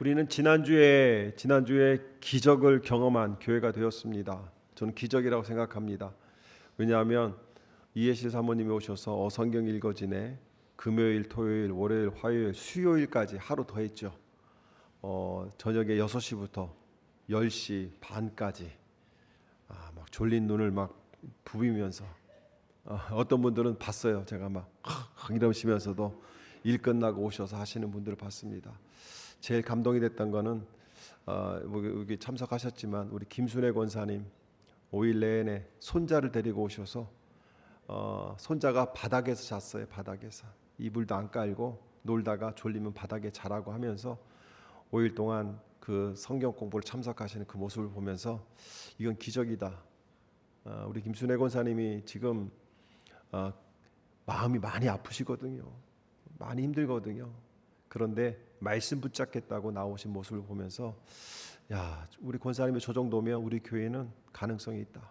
우리는 지난주에 기적을 경험한 교회가 되었습니다. 저는 기적이라고 생각합니다. 왜냐하면 이해실 사모님이 오셔서 성경 읽어지네 금요일, 토요일, 월요일, 화요일, 수요일까지 하루 더 했죠. 저녁에 6시부터 10시 반까지 막 졸린 눈을 막 부비면서 어떤 분들은 봤어요. 제가 막 이러시면서도 일 끝나고 오셔서 하시는 분들을 봤습니다. 제일 감동이 됐던 거는 여기 참석하셨지만 우리 김순애 권사님 5일 내내 손자를 데리고 오셔서 손자가 바닥에서 잤어요. 바닥에서 이불도 안 깔고 놀다가 졸리면 바닥에 자라고 하면서 5일 동안 그 성경 공부를 참석하시는 그 모습을 보면서 이건 기적이다. 우리 김순애 권사님이 지금 마음이 많이 아프시거든요. 많이 힘들거든요. 그런데 말씀 붙잡겠다고 나오신 모습을 보면서 야, 우리 권사님이 저 정도면 우리 교회는 가능성이 있다.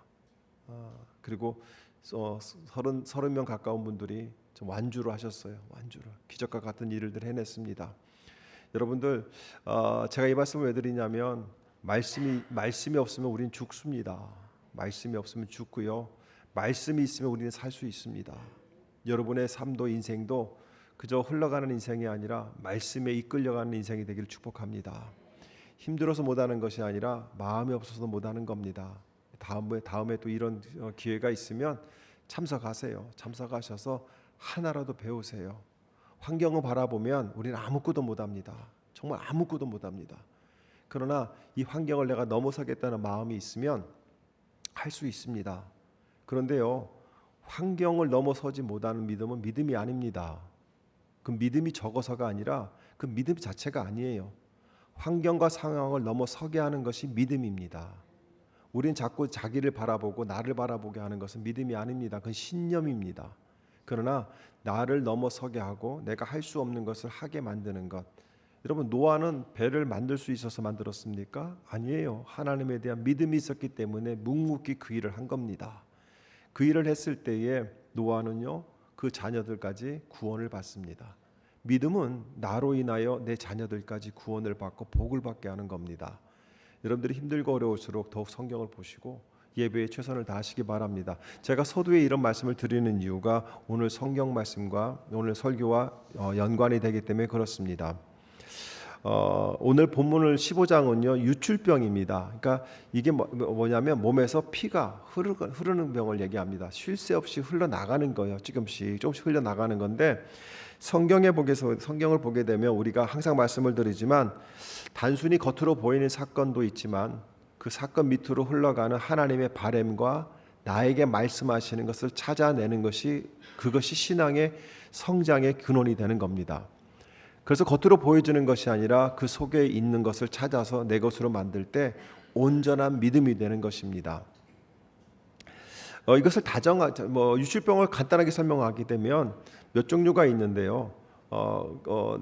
그리고 30명 가까운 분들이 좀 완주를 하셨어요. 완주를 기적과 같은 일을 해냈습니다. 여러분들 제가 이 말씀을 왜 드리냐면 말씀이 없으면 우리는 죽습니다. 말씀이 없으면 죽고요. 말씀이 있으면 우리는 살 수 있습니다. 여러분의 삶도 인생도 그저 흘러가는 인생이 아니라 말씀에 이끌려가는 인생이 되기를 축복합니다. 힘들어서 못하는 것이 아니라 마음이 없어서 못하는 겁니다. 다음에 또 이런 기회가 있으면 참석하세요. 참석하셔서 하나라도 배우세요. 환경을 바라보면 우리는 아무것도 못합니다. 정말 아무것도 못합니다. 그러나 이 환경을 내가 넘어서겠다는 마음이 있으면 할 수 있습니다. 그런데요, 환경을 넘어서지 못하는 믿음은 믿음이 아닙니다. 그 믿음이 적어서가 아니라 그 믿음 자체가 아니에요. 환경과 상황을 넘어서게 하는 것이 믿음입니다. 우리는 자꾸 자기를 바라보고 나를 바라보게 하는 것은 믿음이 아닙니다. 그건 신념입니다. 그러나 나를 넘어서게 하고 내가 할 수 없는 것을 하게 만드는 것. 여러분, 노아는 배를 만들 수 있어서 만들었습니까? 아니에요. 하나님에 대한 믿음이 있었기 때문에 묵묵히 그 일을 한 겁니다. 그 일을 했을 때에 노아는요, 그 자녀들까지 구원을 받습니다. 믿음은 나로 인하여 내 자녀들까지 구원을 받고 복을 받게 하는 겁니다. 여러분들이 힘들고 어려울수록 더욱 성경을 보시고 예배에 최선을 다하시기 바랍니다. 제가 서두에 이런 말씀을 드리는 이유가 오늘 성경 말씀과 오늘 설교와 연관이 되기 때문에 그렇습니다. 오늘 본문을 15장은요 유출병입니다. 그러니까 이게 뭐냐면 몸에서 피가 흐르는 병을 얘기합니다. 쉴 새 없이 흘러나가는 거예요. 조금씩 흘러나가는 건데 성경을 보게 되면 우리가 항상 말씀을 드리지만 단순히 겉으로 보이는 사건도 있지만 그 사건 밑으로 흘러가는 하나님의 바램과 나에게 말씀하시는 것을 찾아내는 그것이 신앙의 성장의 근원이 되는 겁니다. 그래서 겉으로 보여지는 것이 아니라 그 속에 있는 것을 찾아서 내 것으로 만들 때 온전한 믿음이 되는 것입니다. 이것을 유출병을 간단하게 설명하게 되면 몇 종류가 있는데요.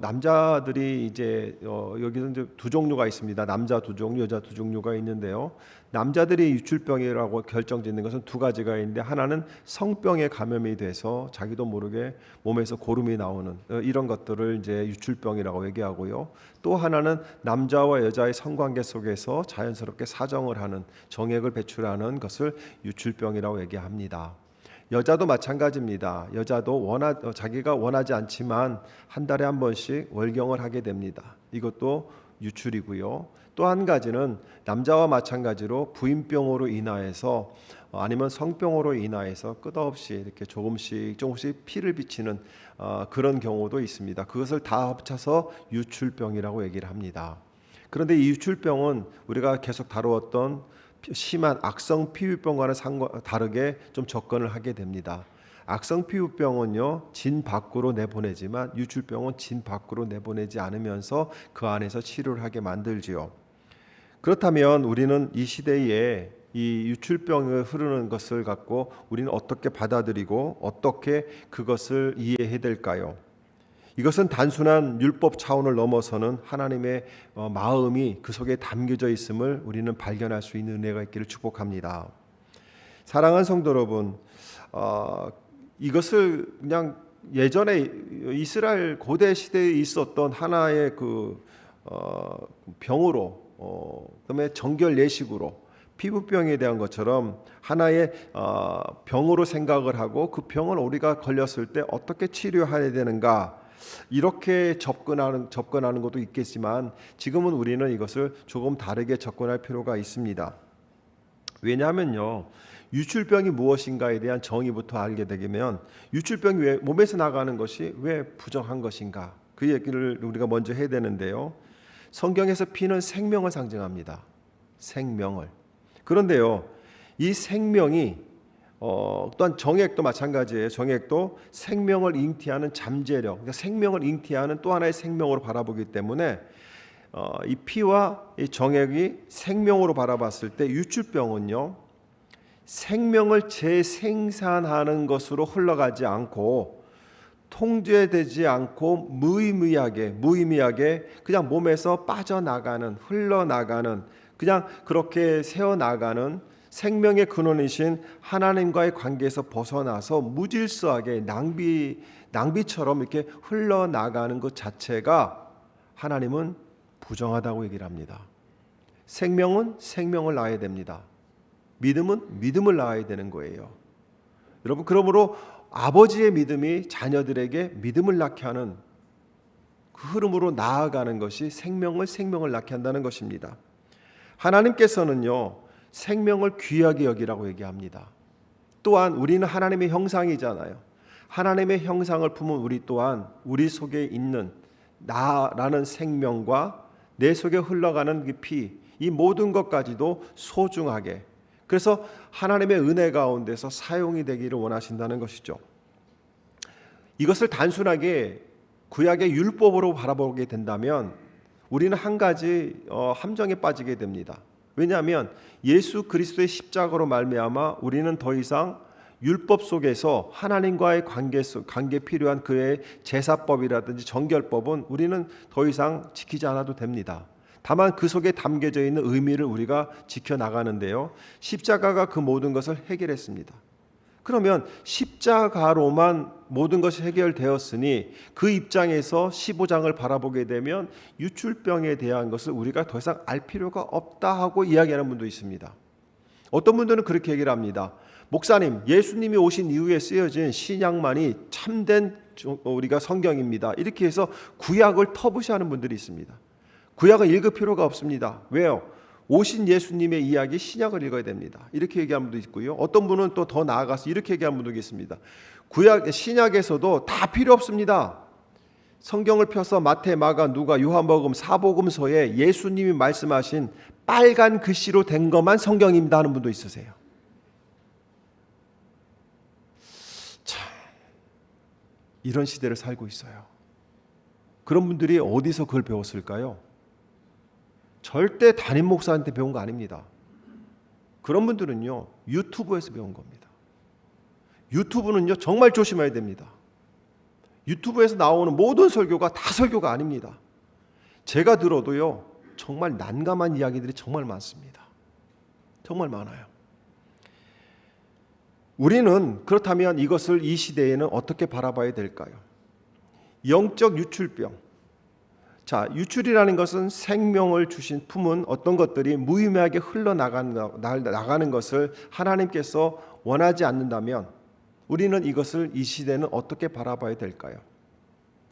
남자들이 이제 여기서 이제 두 종류가 있습니다. 남자 두 종류, 여자 두 종류가 있는데요. 남자들이 유출병이라고 결정짓는 것은 두 가지가 있는데 하나는 성병에 감염이 돼서 자기도 모르게 몸에서 고름이 나오는 이런 것들을 이제 유출병이라고 얘기하고요. 또 하나는 남자와 여자의 성관계 속에서 자연스럽게 사정을 하는 정액을 배출하는 것을 유출병이라고 얘기합니다. 여자도 마찬가지입니다. 여자도 자기가 원하지 않지만 한 달에 한 번씩 월경을 하게 됩니다. 이것도 유출이고요. 또 한 가지는 남자와 마찬가지로 부인병으로 인하여서 아니면 성병으로 인하여서 끝없이 이렇게 조금씩 피를 비치는 그런 경우도 있습니다. 그것을 다 합쳐서 유출병이라고 얘기를 합니다. 그런데 이 유출병은 우리가 계속 다루었던 심한 악성 피부병과는 다르게 좀 접근을 하게 됩니다. 악성 피부병은요 진 밖으로 내보내지만 유출병은 진 밖으로 내보내지 않으면서 그 안에서 치료를 하게 만들지요. 그렇다면 우리는 이 시대에 이 유출병을 흐르는 것을 갖고 우리는 어떻게 받아들이고 어떻게 그것을 이해해야 될까요? 이것은 단순한 율법 차원을 넘어서는 하나님의 마음이 그 속에 담겨져 있음을 우리는 발견할 수 있는 은혜가 있기를 축복합니다. 사랑하는 성도 여러분, 이것을 그냥 예전에 이스라엘 고대 시대에 있었던 하나의 병으로 그다음에 정결 예식으로 피부병에 대한 것처럼 하나의 병으로 생각을 하고 그 병을 우리가 걸렸을 때 어떻게 치료해야 되는가 이렇게 접근하는 것도 있겠지만 지금은 우리는 이것을 조금 다르게 접근할 필요가 있습니다. 왜냐하면요, 유출병이 무엇인가에 대한 정의부터 알게 되면 유출병이 왜 몸에서 나가는 것이 왜 부정한 것인가 그 얘기를 우리가 먼저 해야 되는데요. 성경에서 피는 생명을 상징합니다. 생명을. 그런데요, 이 생명이 또한 정액도 마찬가지예요. 정액도 생명을 잉태하는 잠재력, 그러니까 생명을 잉태하는 또 하나의 생명으로 바라보기 때문에 이 피와 이 정액이 생명으로 바라봤을 때 유출병은요, 생명을 재생산하는 것으로 흘러가지 않고 통제되지 않고 무의미하게 그냥 몸에서 빠져나가는, 흘러나가는, 그냥 그렇게 새어나가는 생명의 근원이신 하나님과의 관계에서 벗어나서 무질서하게 낭비처럼 이렇게 흘러나가는 것 자체가 하나님은 부정하다고 얘기를 합니다. 생명은 생명을 낳아야 됩니다. 믿음은 믿음을 낳아야 되는 거예요. 여러분, 그러므로 아버지의 믿음이 자녀들에게 믿음을 낳게 하는 그 흐름으로 나아가는 것이 생명을 낳게 한다는 것입니다. 하나님께서는요, 생명을 귀하게 여기라고 얘기합니다. 또한 우리는 하나님의 형상이잖아요. 하나님의 형상을 품은 우리 또한 우리 속에 있는 나라는 생명과 내 속에 흘러가는 그 피, 이 모든 것까지도 소중하게, 그래서 하나님의 은혜 가운데서 사용이 되기를 원하신다는 것이죠. 이것을 단순하게 구약의 율법으로 바라보게 된다면 우리는 한 가지 함정에 빠지게 됩니다. 왜냐하면 예수 그리스도의 십자가로 말미암아 우리는 더 이상 율법 속에서 하나님과의 관계 필요한 그의 제사법이라든지 정결법은 우리는 더 이상 지키지 않아도 됩니다. 다만 그 속에 담겨져 있는 의미를 우리가 지켜나가는데요, 십자가가 그 모든 것을 해결했습니다. 그러면 십자가로만 모든 것이 해결되었으니 그 입장에서 15장을 바라보게 되면 유출병에 대한 것을 우리가 더 이상 알 필요가 없다 하고 이야기하는 분도 있습니다. 어떤 분들은 그렇게 얘기를 합니다. 목사님, 예수님이 오신 이후에 쓰여진 신약만이 참된 우리가 성경입니다. 이렇게 해서 구약을 터부시하는 분들이 있습니다. 구약을 읽을 필요가 없습니다. 왜요? 오신 예수님의 이야기 신약을 읽어야 됩니다. 이렇게 얘기하는 분도 있고요. 어떤 분은 또 더 나아가서 이렇게 얘기하는 분도 있습니다. 신약에서도 다 필요 없습니다. 성경을 펴서 마태, 마가, 누가, 요한복음, 사복음서에 예수님이 말씀하신 빨간 글씨로 된 것만 성경입니다 하는 분도 있으세요. 참, 이런 시대를 살고 있어요. 그런 분들이 어디서 그걸 배웠을까요? 절대 담임 목사한테 배운 거 아닙니다. 그런 분들은요, 유튜브에서 배운 겁니다. 유튜브는요, 정말 조심해야 됩니다. 유튜브에서 나오는 모든 설교가 다 설교가 아닙니다. 제가 들어도요, 정말 난감한 이야기들이 정말 많습니다. 정말 많아요. 우리는 그렇다면 이것을 이 시대에는 어떻게 바라봐야 될까요? 영적 유출병. 자, 유출이라는 것은 생명을 주신 품은 어떤 것들이 무의미하게 흘러나가는 것을 하나님께서 원하지 않는다면 우리는 이것을 이 시대는 어떻게 바라봐야 될까요?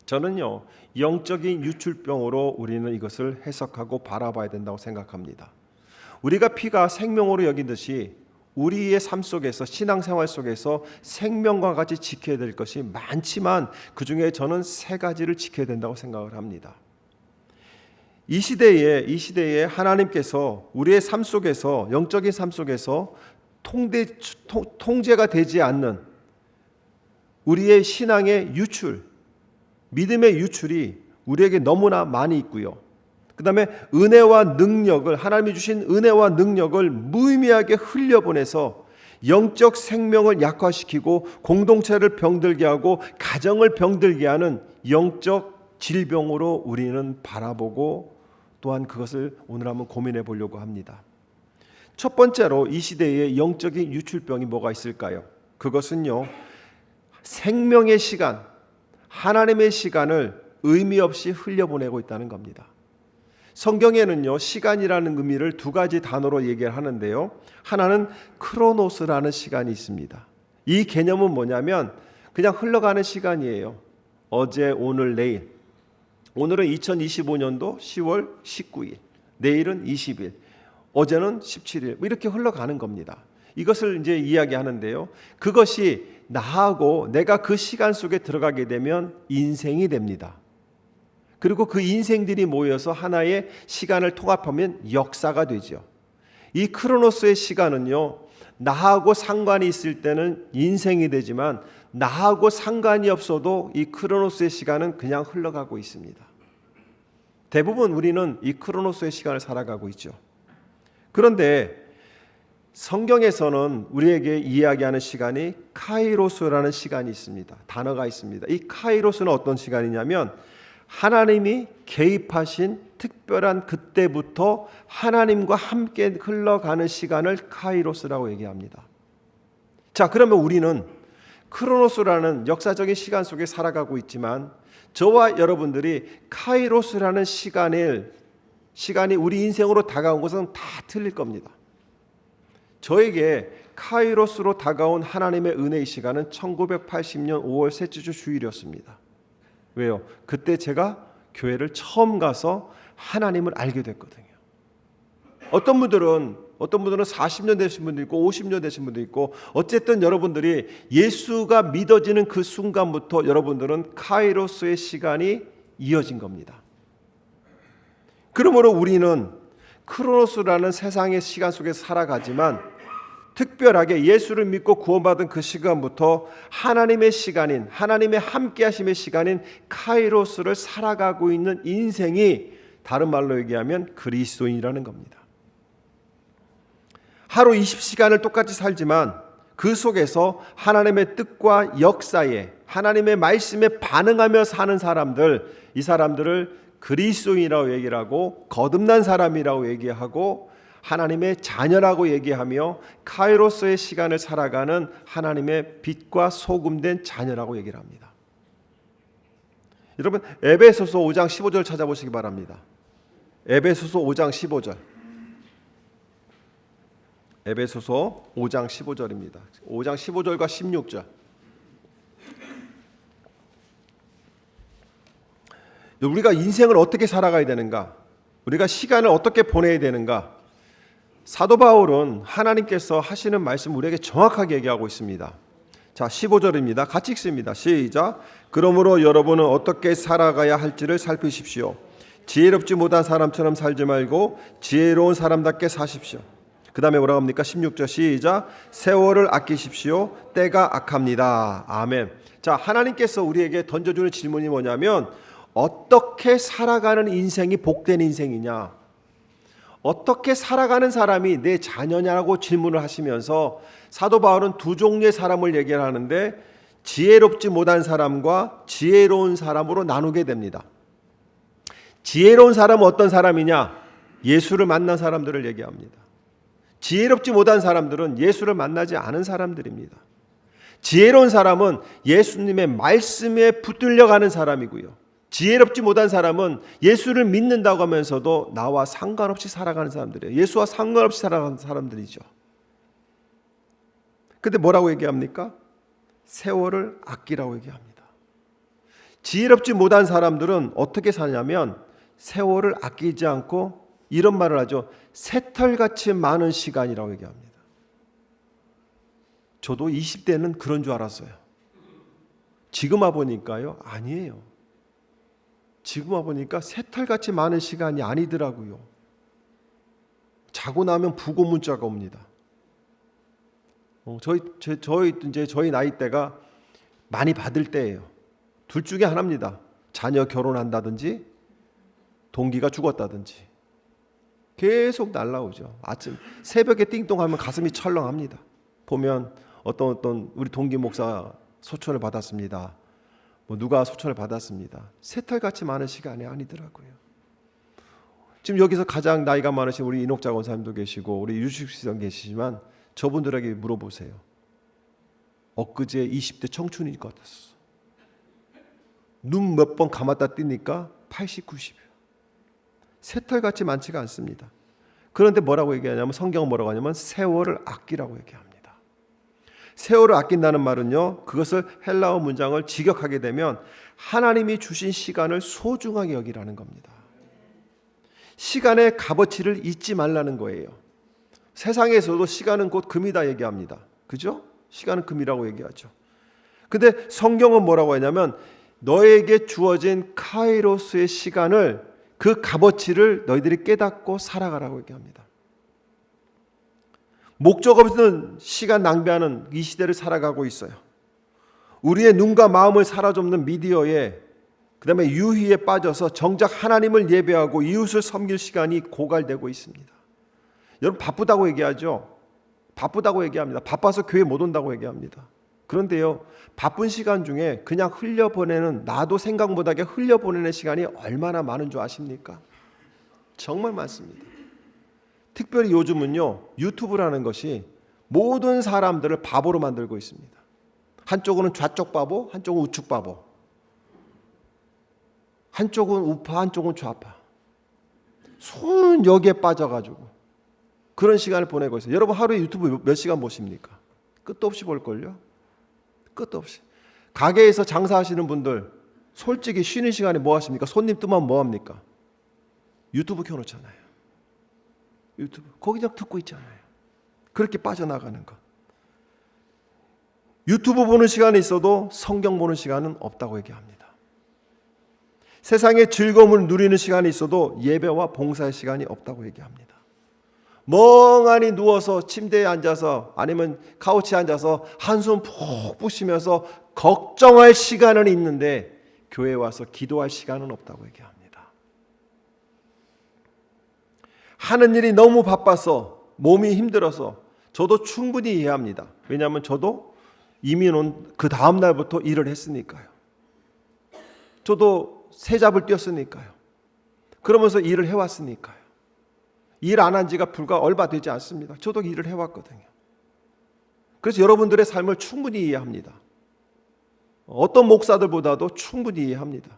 저는요, 영적인 유출병으로 우리는 이것을 해석하고 바라봐야 된다고 생각합니다. 우리가 피가 생명으로 여기듯이 우리의 삶 속에서, 신앙생활 속에서 생명과 같이 지켜야 될 것이 많지만 그 중에 저는 3가지를 지켜야 된다고 생각을 합니다. 이 시대에 하나님께서 우리의 삶 속에서, 영적인 삶 속에서 통제가 되지 않는 우리의 신앙의 유출, 믿음의 유출이 우리에게 너무나 많이 있고요. 그 다음에 은혜와 능력을, 하나님이 주신 은혜와 능력을 무의미하게 흘려보내서 영적 생명을 약화시키고 공동체를 병들게 하고 가정을 병들게 하는 영적 질병으로 우리는 바라보고 또한 그것을 오늘 한번 고민해 보려고 합니다. 첫 번째로 이 시대의 영적인 유출병이 뭐가 있을까요? 그것은요, 생명의 시간, 하나님의 시간을 의미 없이 흘려보내고 있다는 겁니다. 성경에는요, 시간이라는 의미를 두 가지 단어로 얘기를 하는데요. 하나는 크로노스라는 시간이 있습니다. 이 개념은 뭐냐면 그냥 흘러가는 시간이에요. 어제, 오늘, 내일. 오늘은 2025년도 10월 19일, 내일은 20일, 어제는 17일, 이렇게 흘러가는 겁니다. 이것을 이제 이야기하는데요. 그것이 나하고 내가 그 시간 속에 들어가게 되면 인생이 됩니다. 그리고 그 인생들이 모여서 하나의 시간을 통합하면 역사가 되죠. 이 크로노스의 시간은요, 나하고 상관이 있을 때는 인생이 되지만 나하고 상관이 없어도 이 크로노스의 시간은 그냥 흘러가고 있습니다. 대부분 우리는 이 크로노스의 시간을 살아가고 있죠. 그런데 성경에서는 우리에게 이야기하는 시간이 카이로스라는 시간이 있습니다. 단어가 있습니다. 이 카이로스는 어떤 시간이냐면 하나님이 개입하신 특별한 그때부터 하나님과 함께 흘러가는 시간을 카이로스라고 얘기합니다. 자, 그러면 우리는 크로노스라는 역사적인 시간 속에 살아가고 있지만 저와 여러분들이 카이로스라는 시간이 우리 인생으로 다가온 것은 다 틀릴 겁니다. 저에게 카이로스로 다가온 하나님의 은혜의 시간은 1980년 5월 셋째 주 주일이었습니다. 왜요? 그때 제가 교회를 처음 가서 하나님을 알게 됐거든요. 어떤 분들은 40년 되신 분도 있고 50년 되신 분도 있고, 어쨌든 여러분들이 예수가 믿어지는 그 순간부터 여러분들은 카이로스의 시간이 이어진 겁니다. 그러므로 우리는 크로노스라는 세상의 시간 속에서 살아가지만 특별하게 예수를 믿고 구원받은 그 시간부터 하나님의 시간인, 하나님의 함께하심의 시간인 카이로스를 살아가고 있는 인생이 다른 말로 얘기하면 그리스도인이라는 겁니다. 하루 20시간을 똑같이 살지만 그 속에서 하나님의 뜻과 역사에, 하나님의 말씀에 반응하며 사는 사람들, 이 사람들을 그리스도인이라고 얘기를 하고 거듭난 사람이라고 얘기하고 하나님의 자녀라고 얘기하며 카이로스의 시간을 살아가는 하나님의 빛과 소금된 자녀라고 얘기를 합니다. 여러분, 에베소서 5장 15절 찾아보시기 바랍니다. 에베소서 5장 15절. 에베소서 5장 15절입니다. 5장 15절과 16절. 우리가 인생을 어떻게 살아가야 되는가? 우리가 시간을 어떻게 보내야 되는가? 사도 바울은 하나님께서 하시는 말씀 우리에게 정확하게 얘기하고 있습니다. 자, 15절입니다. 같이 읽습니다. 시작. 그러므로 여러분은 어떻게 살아가야 할지를 살피십시오. 지혜롭지 못한 사람처럼 살지 말고 지혜로운 사람답게 사십시오. 그 다음에 뭐라고 합니까? 16절 시작. 세월을 아끼십시오. 때가 악합니다. 아멘. 자, 하나님께서 우리에게 던져주는 질문이 뭐냐면 어떻게 살아가는 인생이 복된 인생이냐, 어떻게 살아가는 사람이 내 자녀냐고 질문을 하시면서 사도 바울은 두 종류의 사람을 얘기를 하는데 지혜롭지 못한 사람과 지혜로운 사람으로 나누게 됩니다. 지혜로운 사람은 어떤 사람이냐? 예수를 만난 사람들을 얘기합니다. 지혜롭지 못한 사람들은 예수를 만나지 않은 사람들입니다. 지혜로운 사람은 예수님의 말씀에 붙들려가는 사람이고요. 지혜롭지 못한 사람은 예수를 믿는다고 하면서도 나와 상관없이 살아가는 사람들이에요. 예수와 상관없이 살아가는 사람들이죠. 근데 뭐라고 얘기합니까? 세월을 아끼라고 얘기합니다. 지혜롭지 못한 사람들은 어떻게 사냐면 세월을 아끼지 않고 이런 말을 하죠. 새털같이 많은 시간이라고 얘기합니다. 저도 20대는 그런 줄 알았어요. 지금 와보니까요, 아니에요. 지금 와보니까 새털같이 많은 시간이 아니더라고요. 자고 나면 부고 문자가 옵니다. 저희 나이대가 많이 받을 때예요. 둘 중에 하나입니다. 자녀 결혼한다든지 동기가 죽었다든지 계속 날라오죠. 아침 새벽에 띵동하면 가슴이 철렁합니다. 보면 어떤 우리 동기 목사 소천을 받았습니다. 누가 소천을 받았습니다. 새털같이 많은 시간이 아니더라고요. 지금 여기서 가장 나이가 많으신 우리 이녹자 권사님도 계시고 우리 유식시장 계시지만 저분들에게 물어보세요. 엊그제 20대 청춘일 것 같았어. 눈 몇 번 감았다 뜨니까 80, 90이에요. 새털같이 많지가 않습니다. 그런데 뭐라고 얘기하냐면 성경은 뭐라고 하냐면 세월을 아끼라고 얘기합니다. 세월을 아낀다는 말은요, 그것을 헬라어 문장을 직역하게 되면 하나님이 주신 시간을 소중하게 여기라는 겁니다. 시간의 값어치를 잊지 말라는 거예요. 세상에서도 시간은 곧 금이다 얘기합니다. 그죠? 시간은 금이라고 얘기하죠. 근데 성경은 뭐라고 하냐면 너에게 주어진 카이로스의 시간을, 그 값어치를 너희들이 깨닫고 살아가라고 얘기합니다. 목적 없는 시간 낭비하는 이 시대를 살아가고 있어요. 우리의 눈과 마음을 사로잡는 미디어에, 그 다음에 유희에 빠져서 정작 하나님을 예배하고 이웃을 섬길 시간이 고갈되고 있습니다. 여러분 바쁘다고 얘기하죠. 바쁘다고 얘기합니다. 바빠서 교회 못 온다고 얘기합니다. 그런데요, 바쁜 시간 중에 그냥 흘려보내는, 나도 생각 못하게 흘려보내는 시간이 얼마나 많은 줄 아십니까? 정말 많습니다. 특별히 요즘은요, 유튜브라는 것이 모든 사람들을 바보로 만들고 있습니다. 한쪽은 좌쪽 바보, 한쪽은 우측 바보, 한쪽은 우파, 한쪽은 좌파. 손 여기에 빠져가지고 그런 시간을 보내고 있어요. 여러분 하루에 유튜브 몇 시간 보십니까? 끝도 없이 볼걸요? 끝도 없이. 가게에서 장사하시는 분들 솔직히 쉬는 시간에 뭐 하십니까? 손님 뜨면 뭐 합니까? 유튜브 켜놓잖아요. 유튜브 거기 그냥 듣고 있잖아요. 그렇게 빠져나가는 것. 유튜브 보는 시간이 있어도 성경 보는 시간은 없다고 얘기합니다. 세상의 즐거움을 누리는 시간이 있어도 예배와 봉사의 시간이 없다고 얘기합니다. 멍하니 누워서 침대에 앉아서 아니면 카우치에 앉아서 한숨 푹 푸시면서 걱정할 시간은 있는데 교회에 와서 기도할 시간은 없다고 얘기합니다. 하는 일이 너무 바빠서 몸이 힘들어서 저도 충분히 이해합니다. 왜냐하면 저도 이민 온 그 다음 날부터 일을 했으니까요. 저도 새 잡을 뛰었으니까요. 그러면서 일을 해왔으니까요. 일 안 한 지가 불과 얼마 되지 않습니다. 저도 일을 해왔거든요. 그래서 여러분들의 삶을 충분히 이해합니다. 어떤 목사들보다도 충분히 이해합니다.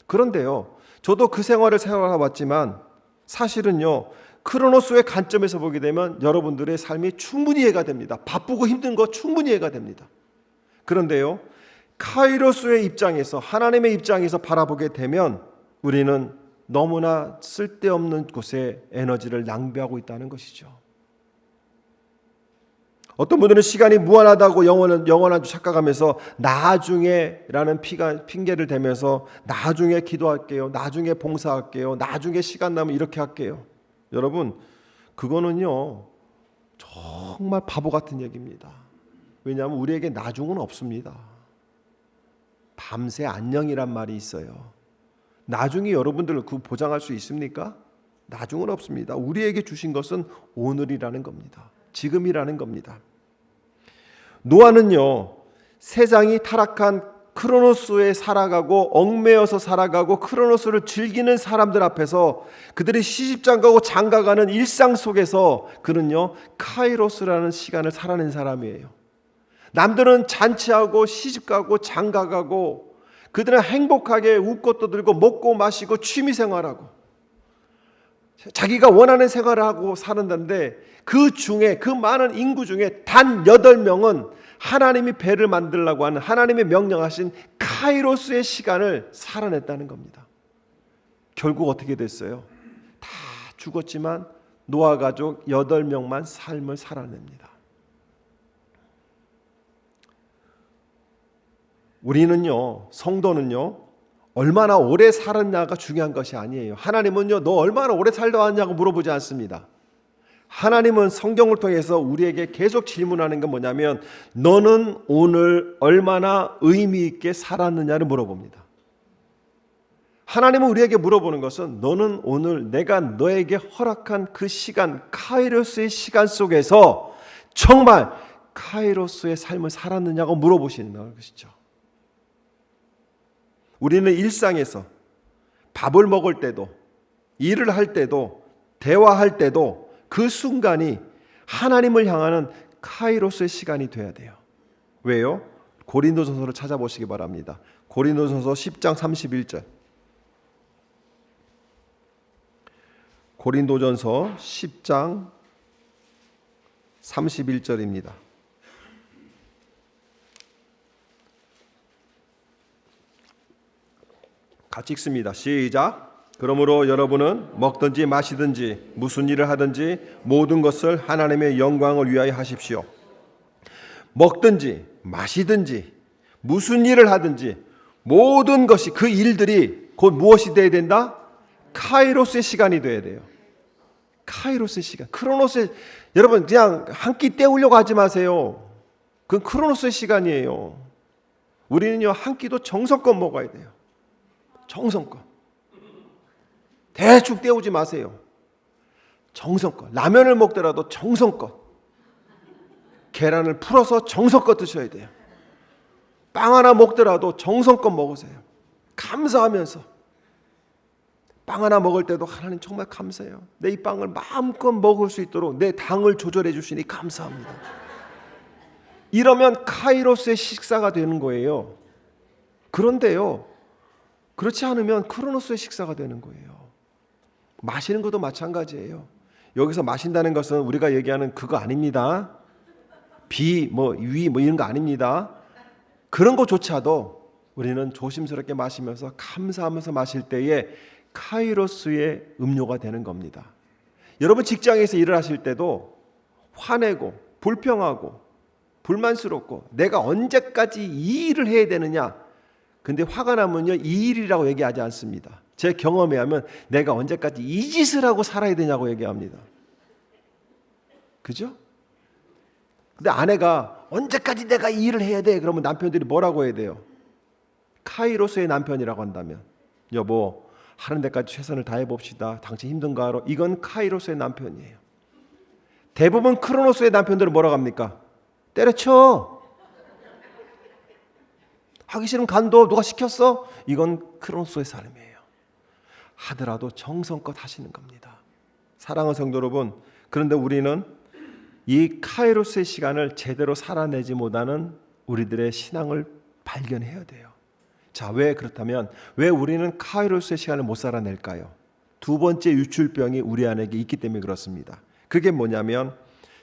그런데요, 저도 그 생활을 살아왔지만 사실은요, 크로노스의 관점에서 보게 되면 여러분들의 삶이 충분히 이해가 됩니다. 바쁘고 힘든 거 충분히 이해가 됩니다. 그런데요, 카이로스의 입장에서, 하나님의 입장에서 바라보게 되면 우리는 너무나 쓸데없는 곳에 에너지를 낭비하고 있다는 것이죠. 어떤 분들은 시간이 무한하다고 영원한 줄 착각하면서 나중에라는 핑계를 대면서 나중에 기도할게요, 나중에 봉사할게요, 나중에 시간 나면 이렇게 할게요. 여러분, 그거는요 정말 바보 같은 얘기입니다. 왜냐하면 우리에게 나중은 없습니다. 밤새 안녕이란 말이 있어요. 나중에 여러분들을 그 보장할 수 있습니까? 나중은 없습니다. 우리에게 주신 것은 오늘이라는 겁니다. 지금이라는 겁니다. 노아는요, 세상이 타락한 크로노스에 살아가고 얽매여서 살아가고 크로노스를 즐기는 사람들 앞에서 그들이 시집장가고 장가가는 일상 속에서 그는요 카이로스라는 시간을 살아낸 사람이에요. 남들은 잔치하고 시집가고 장가가고 그들은 행복하게 웃고 떠들고 먹고 마시고 취미생활하고 자기가 원하는 생활을 하고 사는데 그 중에, 그 많은 인구 중에 단 8명은 하나님이 배를 만들라고 하는 하나님의 명령하신 카이로스의 시간을 살아냈다는 겁니다. 결국 어떻게 됐어요? 다 죽었지만 노아 가족 8명만 삶을 살아냅니다. 우리는요, 성도는요, 얼마나 오래 살았냐가 중요한 것이 아니에요. 하나님은요, 너 얼마나 오래 살다 왔냐고 물어보지 않습니다. 하나님은 성경을 통해서 우리에게 계속 질문하는 건 뭐냐면 너는 오늘 얼마나 의미 있게 살았느냐를 물어봅니다. 하나님은 우리에게 물어보는 것은 너는 오늘 내가 너에게 허락한 그 시간, 카이로스의 시간 속에서 정말 카이로스의 삶을 살았느냐고 물어보시는 것이죠. 우리는 일상에서 밥을 먹을 때도, 일을 할 때도, 대화할 때도 그 순간이 하나님을 향하는 카이로스의 시간이 돼야 돼요. 왜요? 고린도전서를 찾아보시기 바랍니다. 고린도전서 10장 31절. 고린도전서 10장 31절입니다. 같이 읽습니다. 시작. 그러므로 여러분은 먹든지 마시든지 무슨 일을 하든지 모든 것을 하나님의 영광을 위하여 하십시오. 먹든지 마시든지 무슨 일을 하든지 모든 것이, 그 일들이 곧 무엇이 돼야 된다? 카이로스의 시간이 돼야 돼요. 카이로스의 시간. 크로노스의, 여러분 그냥 한 끼 때우려고 하지 마세요. 그건 크로노스의 시간이에요. 우리는요 한 끼도 정성껏 먹어야 돼요. 정성껏. 대충 때우지 마세요. 정성껏. 라면을 먹더라도 정성껏. 계란을 풀어서 정성껏 드셔야 돼요. 빵 하나 먹더라도 정성껏 먹으세요. 감사하면서. 빵 하나 먹을 때도 하나님 정말 감사해요. 내 이 빵을 마음껏 먹을 수 있도록 내 당을 조절해 주시니 감사합니다. 이러면 카이로스의 식사가 되는 거예요. 그런데요, 그렇지 않으면 크로노스의 식사가 되는 거예요. 마시는 것도 마찬가지예요. 여기서 마신다는 것은 우리가 얘기하는 그거 아닙니다. 위 이런 거 아닙니다. 그런 것조차도 우리는 조심스럽게 마시면서 감사하면서 마실 때에 카이로스의 음료가 되는 겁니다. 여러분 직장에서 일을 하실 때도 화내고 불평하고 불만스럽고 내가 언제까지 이 일을 해야 되느냐, 근데 화가 나면요 이 일이라고 얘기하지 않습니다. 제 경험에 하면 내가 언제까지 이 짓을 하고 살아야 되냐고 얘기합니다. 그죠? 근데 아내가 언제까지 내가 이 일을 해야 돼? 그러면 남편들이 뭐라고 해야 돼요? 카이로스의 남편이라고 한다면, 여보 하는 데까지 최선을 다해 봅시다. 당신 힘든가 하러. 이건 카이로스의 남편이에요. 대부분 크로노스의 남편들은 뭐라고 합니까? 때려쳐. 하기 싫으면 간도. 누가 시켰어? 이건 크로노스의 삶이에요. 하더라도 정성껏 하시는 겁니다. 사랑하는 성도 여러분, 그런데 우리는 이 카이로스의 시간을 제대로 살아내지 못하는 우리들의 신앙을 발견해야 돼요. 자, 왜 그렇다면 왜 우리는 카이로스의 시간을 못 살아낼까요? 두 번째 유출병이 우리 안에 있기 때문에 그렇습니다. 그게 뭐냐면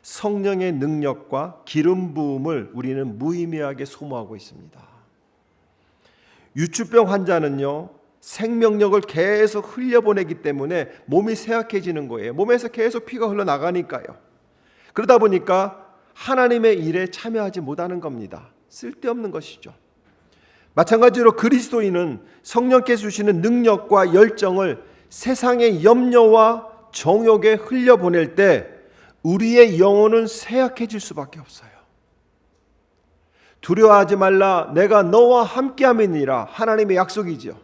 성령의 능력과 기름 부음을 우리는 무의미하게 소모하고 있습니다. 유출병 환자는요 생명력을 계속 흘려보내기 때문에 몸이 쇠약해지는 거예요. 몸에서 계속 피가 흘러나가니까요. 그러다 보니까 하나님의 일에 참여하지 못하는 겁니다. 쓸데없는 것이죠. 마찬가지로 그리스도인은 성령께서 주시는 능력과 열정을 세상의 염려와 정욕에 흘려보낼 때 우리의 영혼은 쇠약해질 수밖에 없어요. 두려워하지 말라, 내가 너와 함께함이니라. 하나님의 약속이죠.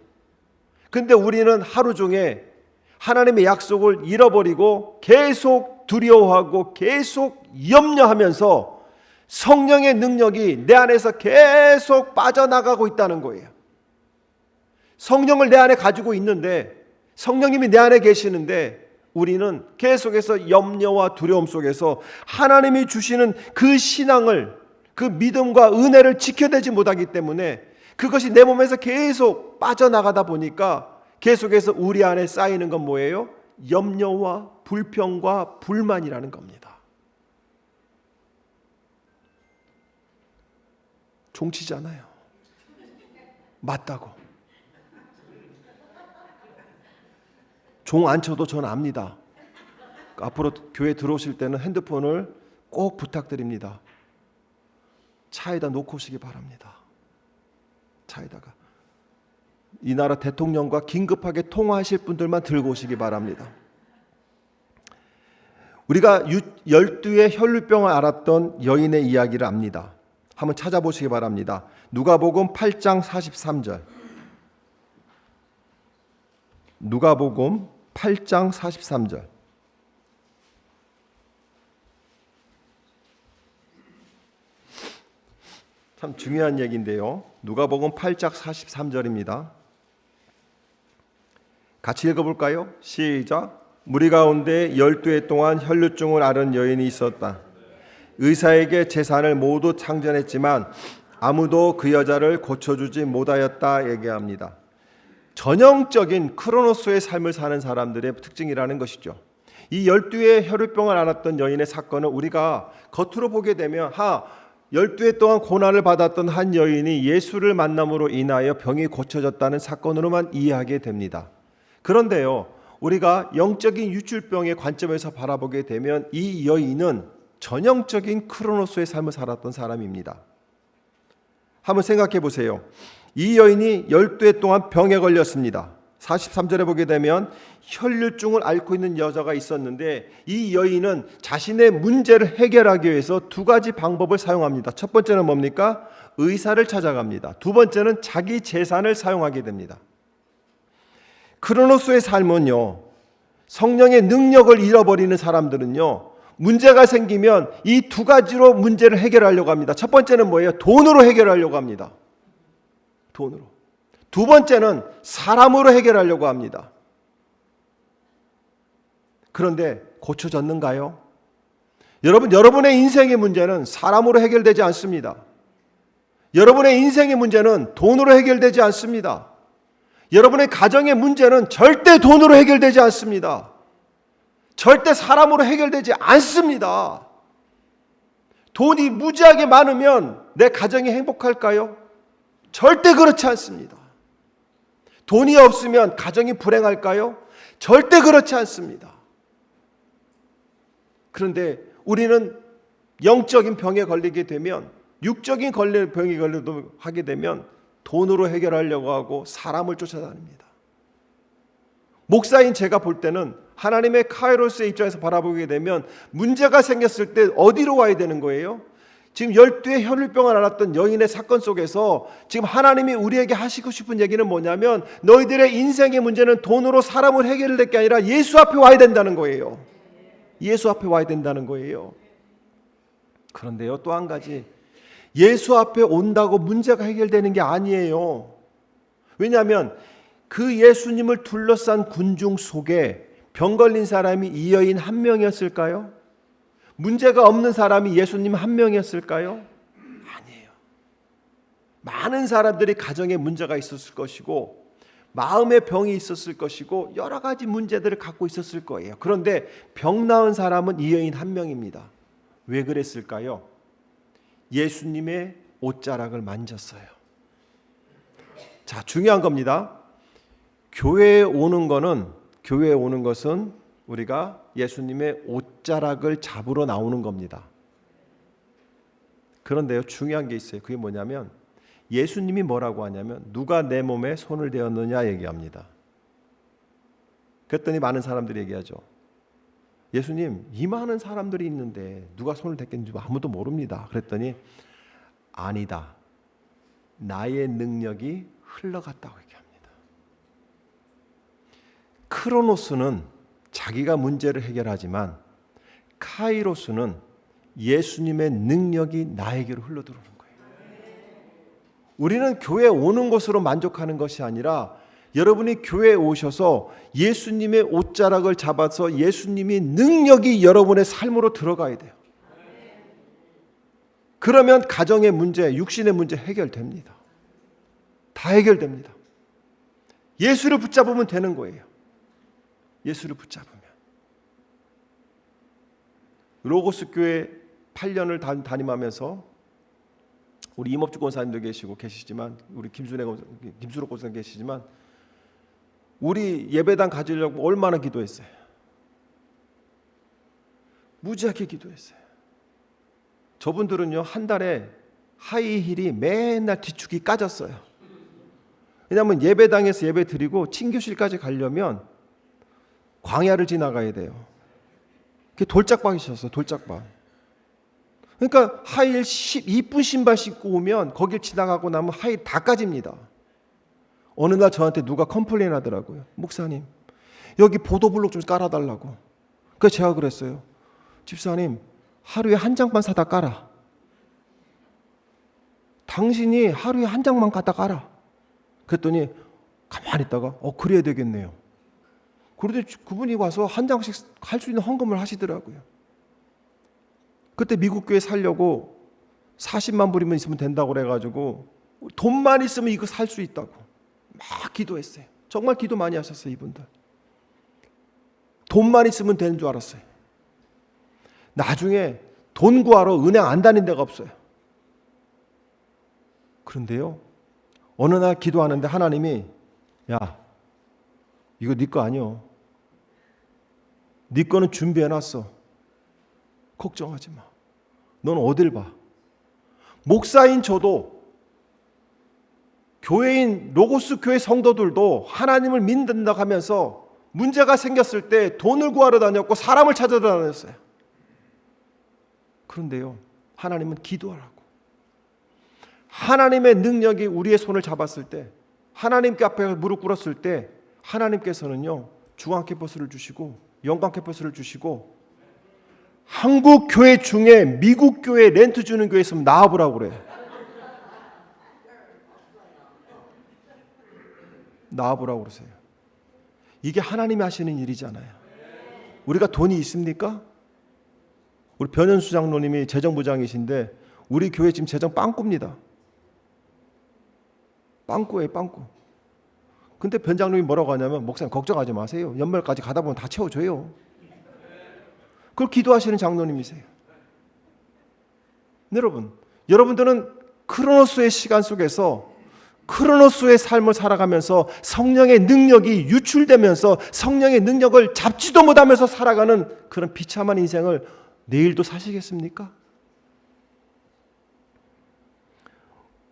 근데 우리는 하루 중에 하나님의 약속을 잃어버리고 계속 두려워하고 계속 염려하면서 성령의 능력이 내 안에서 계속 빠져나가고 있다는 거예요. 성령을 내 안에 가지고 있는데, 성령님이 내 안에 계시는데 우리는 계속해서 염려와 두려움 속에서 하나님이 주시는 그 신앙을, 그 믿음과 은혜를 지켜내지 못하기 때문에 그것이 내 몸에서 계속 빠져나가다 보니까 계속해서 우리 안에 쌓이는 건 뭐예요? 염려와 불평과 불만이라는 겁니다. 종치잖아요. 맞다고. 종 안 쳐도 전 압니다. 앞으로 교회 들어오실 때는 핸드폰을 꼭 부탁드립니다. 차에다 놓고 오시기 바랍니다. 차에다가. 이 나라 대통령과 긴급하게 통화하실 분들만 들고 오시기 바랍니다. 우리가 12의 혈루병을 앓았던 여인의 이야기를 압니다. 한번 찾아보시기 바랍니다. 누가복음 8장 43절. 누가복음 8장 43절. 참 중요한 얘기인데요. 누가복음 8장 43절입니다. 같이 읽어볼까요? 시작. 무리 가운데 12해 동안 혈루증을 앓은 여인이 있었다. 의사에게 재산을 모두 창전했지만 아무도 그 여자를 고쳐주지 못하였다 얘기합니다. 전형적인 크로노스의 삶을 사는 사람들의 특징이라는 것이죠. 이 12의 혈루병을 앓았던 여인의 사건은 우리가 겉으로 보게 되면 12해 동안 고난을 받았던 한 여인이 예수를 만남으로 인하여 병이 고쳐졌다는 사건으로만 이해하게 됩니다. 그런데요, 우리가 영적인 유출병의 관점에서 바라보게 되면 이 여인은 전형적인 크로노스의 삶을 살았던 사람입니다. 한번 생각해 보세요. 이 여인이 12해 동안 병에 걸렸습니다. 43절에 보게 되면 혈류증을 앓고 있는 여자가 있었는데 이 여인은 자신의 문제를 해결하기 위해서 두 가지 방법을 사용합니다. 첫 번째는 뭡니까? 의사를 찾아갑니다. 두 번째는 자기 재산을 사용하게 됩니다. 크로노스의 삶은요, 성령의 능력을 잃어버리는 사람들은요, 문제가 생기면 이 두 가지로 문제를 해결하려고 합니다. 첫 번째는 뭐예요? 돈으로 해결하려고 합니다. 돈으로. 두 번째는 사람으로 해결하려고 합니다. 그런데 고쳐졌는가요? 여러분의 인생의 문제는 사람으로 해결되지 않습니다. 여러분의 인생의 문제는 돈으로 해결되지 않습니다. 여러분의 가정의 문제는 절대 돈으로 해결되지 않습니다. 절대 사람으로 해결되지 않습니다. 돈이 무지하게 많으면 내 가정이 행복할까요? 절대 그렇지 않습니다. 돈이 없으면 가정이 불행할까요? 절대 그렇지 않습니다. 그런데 우리는 영적인 병에 걸리게 되면, 육적인 병에 걸리도 하게 되면 돈으로 해결하려고 하고 사람을 쫓아다닙니다. 목사인 제가 볼 때는 하나님의 카이로스의 입장에서 바라보게 되면 문제가 생겼을 때 어디로 와야 되는 거예요? 지금 12의 혈류병을 앓았던 여인의 사건 속에서 지금 하나님이 우리에게 하시고 싶은 얘기는 뭐냐면 너희들의 인생의 문제는 돈으로 사람을 해결될 게 아니라 예수 앞에 와야 된다는 거예요. 예수 앞에 와야 된다는 거예요. 그런데요, 또 한 가지, 예수 앞에 온다고 문제가 해결되는 게 아니에요. 왜냐하면 그 예수님을 둘러싼 군중 속에 병 걸린 사람이 이 여인 한 명이었을까요? 문제가 없는 사람이 예수님 한 명이었을까요? 아니에요. 많은 사람들이 가정에 문제가 있었을 것이고 마음의 병이 있었을 것이고 여러 가지 문제들을 갖고 있었을 거예요. 그런데 병 나은 사람은 이 여인 한 명입니다. 왜 그랬을까요? 예수님의 옷자락을 만졌어요. 자, 중요한 겁니다. 교회에 오는 것은 우리가 예수님의 옷자락을 잡으러 나오는 겁니다. 그런데요, 중요한 게 있어요. 그게 뭐냐면 예수님이 뭐라고 하냐면 누가 내 몸에 손을 대었느냐 얘기합니다. 그랬더니 많은 사람들이 얘기하죠. 예수님, 이 많은 사람들이 있는데 누가 손을 댔겠는지 아무도 모릅니다. 그랬더니 아니다. 나의 능력이 흘러갔다고 얘기합니다. 크로노스는 자기가 문제를 해결하지만 카이로스는 예수님의 능력이 나에게로 흘러들어오는 거예요. 우리는 교회에 오는 것으로 만족하는 것이 아니라 여러분이 교회에 오셔서 예수님의 옷자락을 잡아서 예수님의 능력이 여러분의 삶으로 들어가야 돼요. 그러면 가정의 문제, 육신의 문제 해결됩니다. 다 해결됩니다. 예수를 붙잡으면 되는 거예요. 예수를 붙잡으면. 로고스 교회 8년을 담임하면서 우리 임업주 권사님도 계시지만 우리 김수록 권사님 계시지만 우리 예배당 가지려고 얼마나 기도했어요. 무지하게 기도했어요. 저분들은요, 한 달에 하이힐이 맨날 뒤축이 까졌어요. 왜냐하면 예배당에서 예배 드리고 친교실까지 가려면 광야를 지나가야 돼요. 그게 돌짝방이셨어요. 돌짝방. 그러니까 하이힐 2분 신발 신고 오면 거길 지나가고 나면 하이힐 다 까집니다. 어느 날 저한테 누가 컴플레인 하더라고요. 목사님, 여기 보도블록 좀 깔아달라고. 그래서 제가 그랬어요. 집사님, 하루에 한 장만 사다 깔아. 당신이 하루에 한 장만 갖다 깔아. 그랬더니 가만히 있다가 그래야 되겠네요. 그런데 그분이 와서 한 장씩 할 수 있는 헌금을 하시더라고요. 그때 미국 교회 살려고 40만 불이면 있으면 된다고 그래가지고 돈만 있으면 이거 살 수 있다고 막 기도했어요. 정말 기도 많이 하셨어요. 이분들 돈만 있으면 되는 줄 알았어요. 나중에 돈 구하러 은행 안 다닌 데가 없어요. 그런데요, 어느 날 기도하는데 하나님이 야, 이거 네 거 아니요. 네 거는 준비해놨어. 걱정하지 마. 넌 어딜 봐. 목사인 저도, 교회인 로고스 교회 성도들도 하나님을 믿는다고 하면서 문제가 생겼을 때 돈을 구하러 다녔고 사람을 찾아러 다녔어요. 그런데요, 하나님은 기도하라고. 하나님의 능력이 우리의 손을 잡았을 때, 하나님께 앞에 무릎 꿇었을 때 하나님께서는요, 중앙 캠퍼스를 주시고 영광 캠퍼스를 주시고, 한국 교회 중에 미국 교회 렌트 주는 교회 있으면 나와보라고 그래요. 나와보라고 그러세요. 이게 하나님이 하시는 일이잖아요. 우리가 돈이 있습니까? 우리 변현수 장로님이 재정부장이신데 우리 교회 지금 재정 빵꾸입니다. 빵꾸예요, 빵꾸. 근데 변장님이 뭐라고 하냐면, 목사님 걱정하지 마세요. 연말까지 가다 보면 다 채워줘요. 그걸 기도하시는 장로님이세요. 여러분, 여러분들은 크로노스의 시간 속에서 크로노스의 삶을 살아가면서 성령의 능력이 유출되면서 성령의 능력을 잡지도 못하면서 살아가는 그런 비참한 인생을 내일도 사시겠습니까?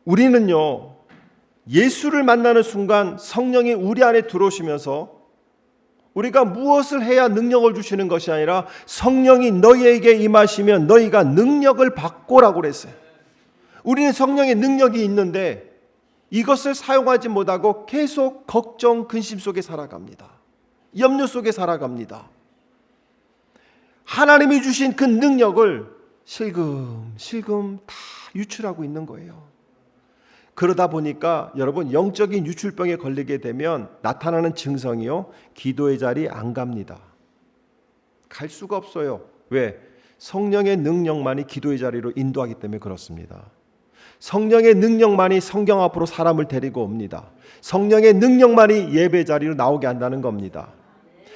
우리는요, 예수를 만나는 순간 성령이 우리 안에 들어오시면서 우리가 무엇을 해야 능력을 주시는 것이 아니라 성령이 너희에게 임하시면 너희가 능력을 받고라고 그랬어요. 우리는 성령의 능력이 있는데 이것을 사용하지 못하고 계속 걱정, 근심 속에 살아갑니다. 염려 속에 살아갑니다. 하나님이 주신 그 능력을 실금실금 다 유출하고 있는 거예요. 그러다 보니까 여러분, 영적인 유출병에 걸리게 되면 나타나는 증상이요, 기도의 자리 안 갑니다. 갈 수가 없어요. 왜? 성령의 능력만이 기도의 자리로 인도하기 때문에 그렇습니다. 성령의 능력만이 성경 앞으로 사람을 데리고 옵니다. 성령의 능력만이 예배 자리로 나오게 한다는 겁니다.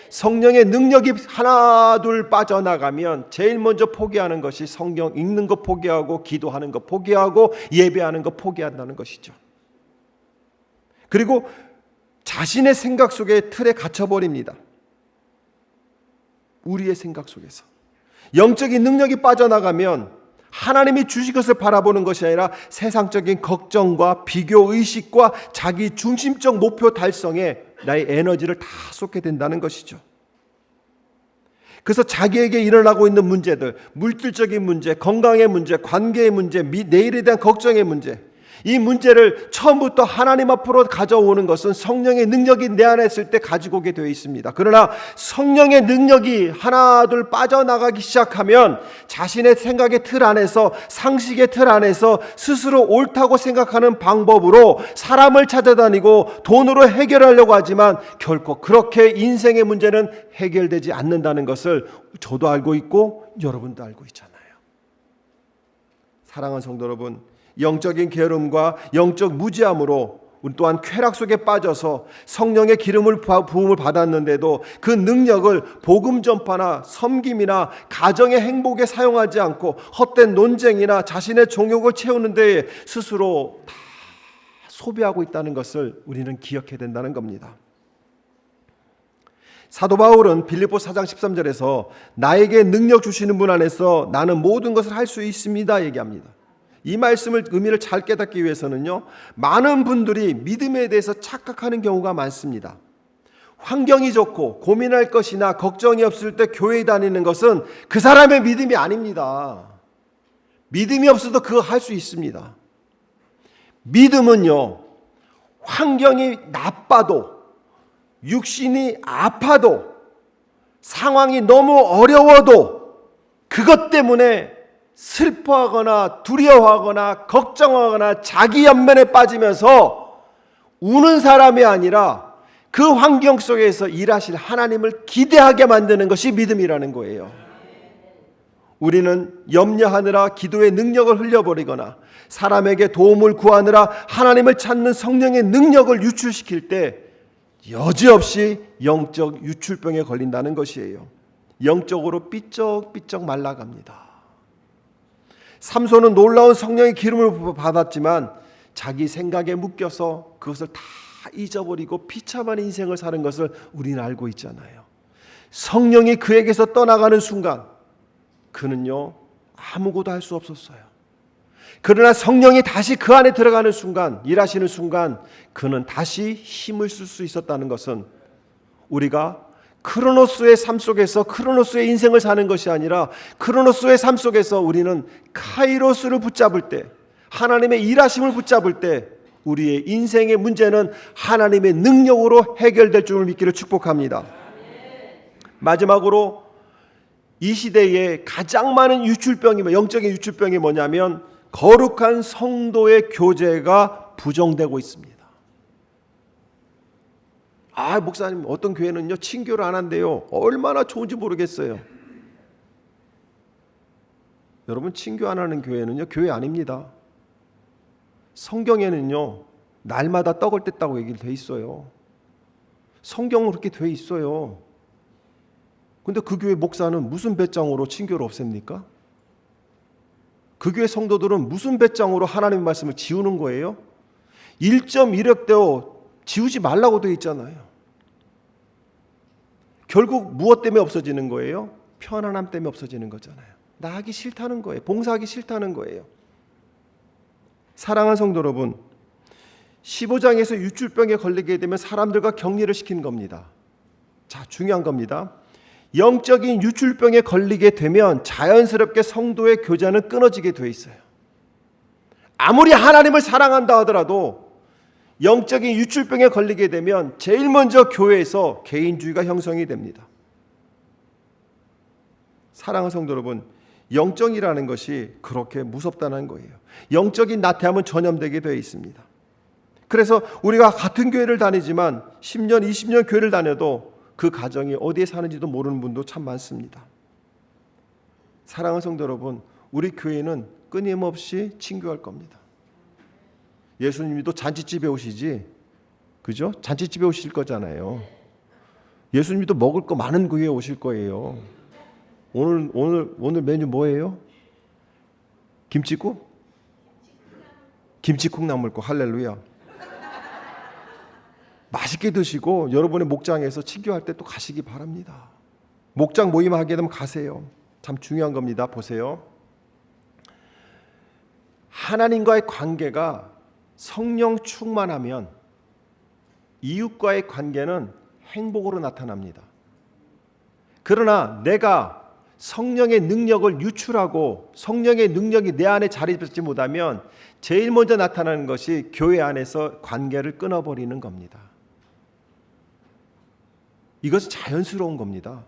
성령의 능력이 하나 둘 빠져나가면 제일 먼저 포기하는 것이 성경 읽는 거 포기하고 기도하는 거 포기하고 예배하는 거 포기한다는 것이죠. 그리고 자신의 생각 속에 틀에 갇혀버립니다. 우리의 생각 속에서 영적인 능력이 빠져나가면 하나님이 주신 것을 바라보는 것이 아니라 세상적인 걱정과 비교의식과 자기 중심적 목표 달성에 나의 에너지를 다 쏟게 된다는 것이죠. 그래서 자기에게 일어나고 있는 문제들, 물질적인 문제, 건강의 문제, 관계의 문제, 내일에 대한 걱정의 문제, 이 문제를 처음부터 하나님 앞으로 가져오는 것은 성령의 능력이 내 안에 있을 때 가지고 오게 되어 있습니다. 그러나 성령의 능력이 하나 둘 빠져나가기 시작하면 자신의 생각의 틀 안에서, 상식의 틀 안에서 스스로 옳다고 생각하는 방법으로 사람을 찾아다니고 돈으로 해결하려고 하지만 결코 그렇게 인생의 문제는 해결되지 않는다는 것을 저도 알고 있고 여러분도 알고 있잖아요. 사랑하는 성도 여러분, 영적인 게으름과 영적 무지함으로 우리 또한 쾌락 속에 빠져서 성령의 기름을 부음을 받았는데도 그 능력을 복음 전파나 섬김이나 가정의 행복에 사용하지 않고 헛된 논쟁이나 자신의 정욕을 채우는 데에 스스로 다 소비하고 있다는 것을 우리는 기억해야 된다는 겁니다. 사도 바울은 빌립보 4장 13절에서 나에게 능력 주시는 분 안에서 나는 모든 것을 할 수 있습니다 얘기합니다. 이 말씀을 의미를 잘 깨닫기 위해서는요, 많은 분들이 믿음에 대해서 착각하는 경우가 많습니다. 환경이 좋고 고민할 것이나 걱정이 없을 때 교회에 다니는 것은 그 사람의 믿음이 아닙니다. 믿음이 없어도 그거 할 수 있습니다. 믿음은요, 환경이 나빠도, 육신이 아파도, 상황이 너무 어려워도 그것 때문에 슬퍼하거나 두려워하거나 걱정하거나 자기 연면에 빠지면서 우는 사람이 아니라 그 환경 속에서 일하실 하나님을 기대하게 만드는 것이 믿음이라는 거예요. 우리는 염려하느라 기도의 능력을 흘려버리거나 사람에게 도움을 구하느라 하나님을 찾는 성령의 능력을 유출시킬 때 여지없이 영적 유출병에 걸린다는 것이에요. 영적으로 삐쩍삐쩍 말라갑니다. 삼손은 놀라운 성령의 기름을 받았지만 자기 생각에 묶여서 그것을 다 잊어버리고 비참한 인생을 사는 것을 우리는 알고 있잖아요. 성령이 그에게서 떠나가는 순간 그는요 아무것도 할 수 없었어요. 그러나 성령이 다시 그 안에 들어가는 순간, 일하시는 순간 그는 다시 힘을 쓸 수 있었다는 것은 우리가 크로노스의 삶 속에서 크로노스의 인생을 사는 것이 아니라 크로노스의 삶 속에서 우리는 카이로스를 붙잡을 때, 하나님의 일하심을 붙잡을 때 우리의 인생의 문제는 하나님의 능력으로 해결될 줄을 믿기를 축복합니다. 마지막으로 이 시대에 가장 많은 영적인 유출병이 뭐냐면 거룩한 성도의 교제가 부정되고 있습니다. 목사님 어떤 교회는요 친교를 안 한대요. 얼마나 좋은지 모르겠어요. 여러분, 친교 안 하는 교회는요 교회 아닙니다. 성경에는요 날마다 떡을 뗐다고 얘기를 돼 있어요. 성경은 그렇게 돼 있어요. 근데 그 교회 목사는 무슨 배짱으로 친교를 없앱니까? 그 교회 성도들은 무슨 배짱으로 하나님의 말씀을 지우는 거예요? 1.1획대로 지우지 말라고 되어 있잖아요. 결국 무엇 때문에 없어지는 거예요? 편안함 때문에 없어지는 거잖아요. 나 하기 싫다는 거예요. 봉사하기 싫다는 거예요. 사랑하는 성도 여러분, 15장에서 유출병에 걸리게 되면 사람들과 격리를 시키는 겁니다. 자, 중요한 겁니다. 영적인 유출병에 걸리게 되면 자연스럽게 성도의 교제는 끊어지게 돼 있어요. 아무리 하나님을 사랑한다 하더라도 영적인 유출병에 걸리게 되면 제일 먼저 교회에서 개인주의가 형성이 됩니다. 사랑하는 성도 여러분, 영적이라는 것이 그렇게 무섭다는 거예요. 영적인 나태함은 전염되게 되어 있습니다. 그래서 우리가 같은 교회를 다니지만 10년, 20년 교회를 다녀도 그 가정이 어디에 사는지도 모르는 분도 참 많습니다. 사랑하는 성도 여러분, 우리 교회는 끊임없이 친교할 겁니다. 예수님도 잔치집에 오시지, 그죠? 잔치집에 오실 거잖아요. 예수님도 먹을 거 많은 교회에 오실 거예요. 오늘 메뉴 뭐예요? 김치국? 김치국 나물국. 할렐루야. 맛있게 드시고 여러분의 목장에서 친교할 때 또 가시기 바랍니다. 목장 모임 하게 되면 가세요. 참 중요한 겁니다. 보세요. 하나님과의 관계가 성령 충만하면 이웃과의 관계는 행복으로 나타납니다. 그러나 내가 성령의 능력을 유출하고 성령의 능력이 내 안에 자리 잡지 못하면 제일 먼저 나타나는 것이 교회 안에서 관계를 끊어버리는 겁니다. 이것은 자연스러운 겁니다.